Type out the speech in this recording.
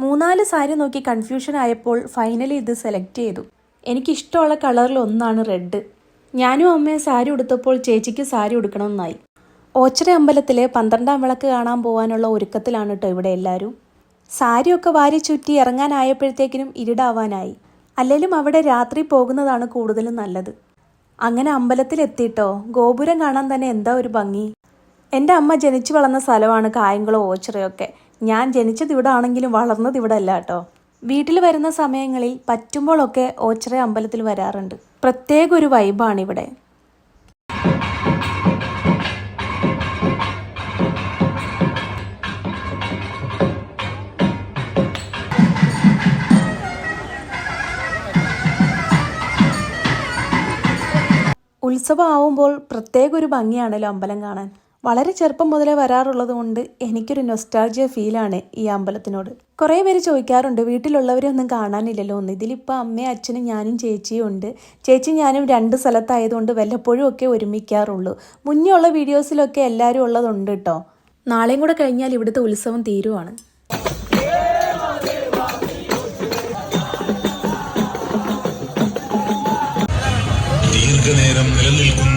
3-4 സാരി നോക്കി കൺഫ്യൂഷൻ ആയപ്പോൾ ഫൈനലി ഇത് സെലക്ട് ചെയ്തു. എനിക്കിഷ്ടമുള്ള കളറിൽ ഒന്നാണ് റെഡ്. ഞാനും അമ്മയും സാരി ഉടുത്തപ്പോൾ ചേച്ചിക്ക് സാരി ഉടുക്കണമെന്നായി. ഓച്ചിറ അമ്പലത്തിലെ 12-ാം വിളക്ക് കാണാൻ പോകാനുള്ള ഒരുക്കത്തിലാണ് കേട്ടോ ഇവിടെ എല്ലാവരും. സാരിയൊക്കെ വാരി ചുറ്റി ഇറങ്ങാനായപ്പോഴത്തേക്കിനും ഇരുടാവാനായി. അല്ലെങ്കിലും അവിടെ രാത്രി പോകുന്നതാണ് കൂടുതലും നല്ലത്. അങ്ങനെ അമ്പലത്തിലെത്തിയിട്ടോ. ഗോപുരം കാണാൻ തന്നെ എന്താ ഒരു ഭംഗി. എൻ്റെ അമ്മ ജനിച്ചു വളർന്ന സ്ഥലമാണ് കായംകുളം ഓച്ചിറയൊക്കെ. ഞാൻ ജനിച്ചത് ഇവിടെ ആണെങ്കിലും വളർന്നത് ഇവിടെ അല്ല കേട്ടോ. വീട്ടിൽ വരുന്ന സമയങ്ങളിൽ പറ്റുമ്പോഴൊക്കെ ഓച്ചിറ അമ്പലത്തിൽ വരാറുണ്ട്. പ്രത്യേക ഒരു വൈബാണിവിടെ. ഉത്സവം ആവുമ്പോൾ പ്രത്യേക ഒരു ഭംഗിയാണല്ലോ അമ്പലം കാണാൻ. വളരെ ചെറുപ്പം മുതലേ വരാറുള്ളത് കൊണ്ട് എനിക്കൊരു നൊസ്റ്റാൾജിയ ഫീലാണ് ഈ അമ്പലത്തിനോട്. കുറേ പേര് ചോദിക്കാറുണ്ട് വീട്ടിലുള്ളവരൊന്നും കാണാനില്ലല്ലോ എന്ന്. ഇതിലിപ്പോൾ അമ്മയും അച്ഛനും ഞാനും ചേച്ചിയും ഉണ്ട്. ചേച്ചി ഞാനും 2 സ്ഥലത്തായതുകൊണ്ട് വല്ലപ്പോഴും ഒക്കെ ഒരുമിക്കാറുള്ളൂ. മുന്നേ ഉള്ള വീഡിയോസിലൊക്കെ എല്ലാവരും ഉള്ളതുണ്ട് കേട്ടോ. നാളെയും കൂടെ കഴിഞ്ഞാൽ ഇവിടുത്തെ ഉത്സവം തീരുവാണ്. ദീർഘനേരം നിലനിൽക്കുന്ന